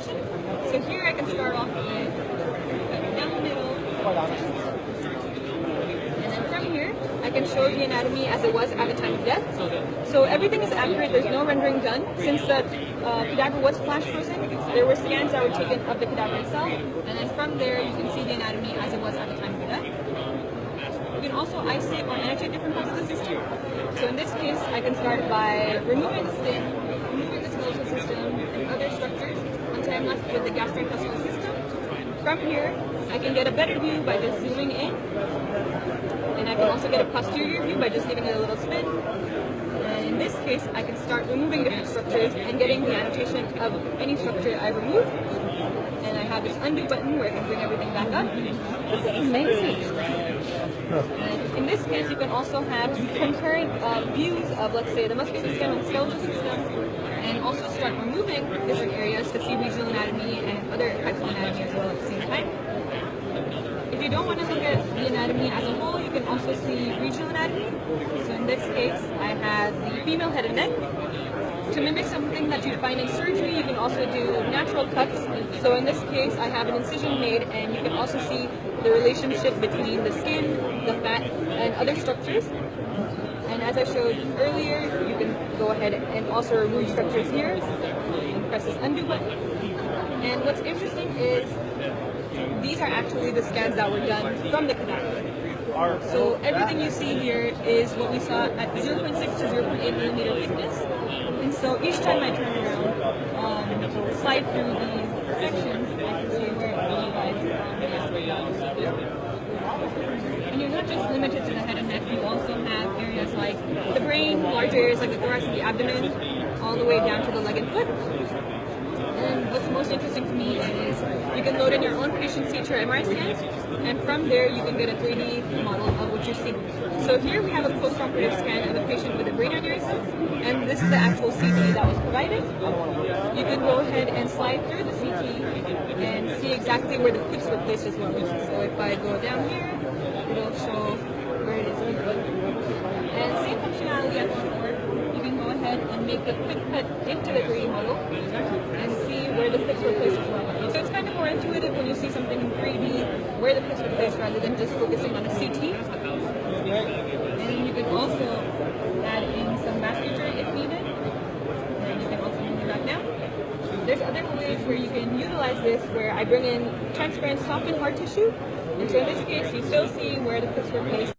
section. So here I can start off with down the middle. And then from here, I can show the anatomy as it was at the time of death. So everything is accurate, there's no rendering done. Since the cadaver was flash frozen, there were scans that were taken of the cadaver itself. And then from there, you can see the anatomy as it was at the time of death. You can also isolate or annotate different parts of the system. So in this case, I can start by removing the skin, removing the skeletal system, and other structures until I'm left with the gastrointestinal system. From here, I can get a better view by just zooming in. And I can also get a posterior view by just giving it a little spin. And in this case, I can start removing different structures and getting the annotation of any structure I removed. And I have this undo button where I can bring everything back up. This is amazing. And in this case, you can also have concurrent views of, let's say, the muscular system and skeletal system, and also start removing different areas to see regional anatomy and other types of anatomy as well at the same time. If you don't want to look at the anatomy as a whole, you can also see regional anatomy. So in this case, I have the female head and neck. To mimic something that you find in surgery, you can also do natural cuts. So in this case, I have an incision made, and you can also see the relationship between the skin, the fat, and other structures. And as I showed earlier, you can go ahead and also remove structures here and press this undo button. And what's interesting is these are actually the scans that were done from the cadaver. So everything you see here is what we saw at 0.6 to 0.8 millimeter thickness. And so each time I turn around, slide through the sections, I can see where and you're not just limited to the head and neck, you also have areas like the brain, large areas like the thorax and the abdomen, all the way down to the leg and foot. And what's most interesting to me is you can load in your own patient CT or MRI scans, and from there you can get a 3D model of what you're seeing. So here we have a post-operative scan of a patient with a brain aneurysm, and this is the actual CT that was provided. You can go ahead and slide through the CT and see exactly where the clips were placed as well. So if I go down here, it'll show where it is. And same functionality as before. You can go ahead and make a quick cut into the 3D model and see where the clips were placed as well. So it's kind of more intuitive when you see something in 3D, where the clips were placed rather than just focusing on a CT. And you can also add in some vasculature if needed. And you can also move it back down. There's other ways where you can utilize this, where I bring in transparent, soft, and hard tissue. And so in this case, you still see where the clips were placed.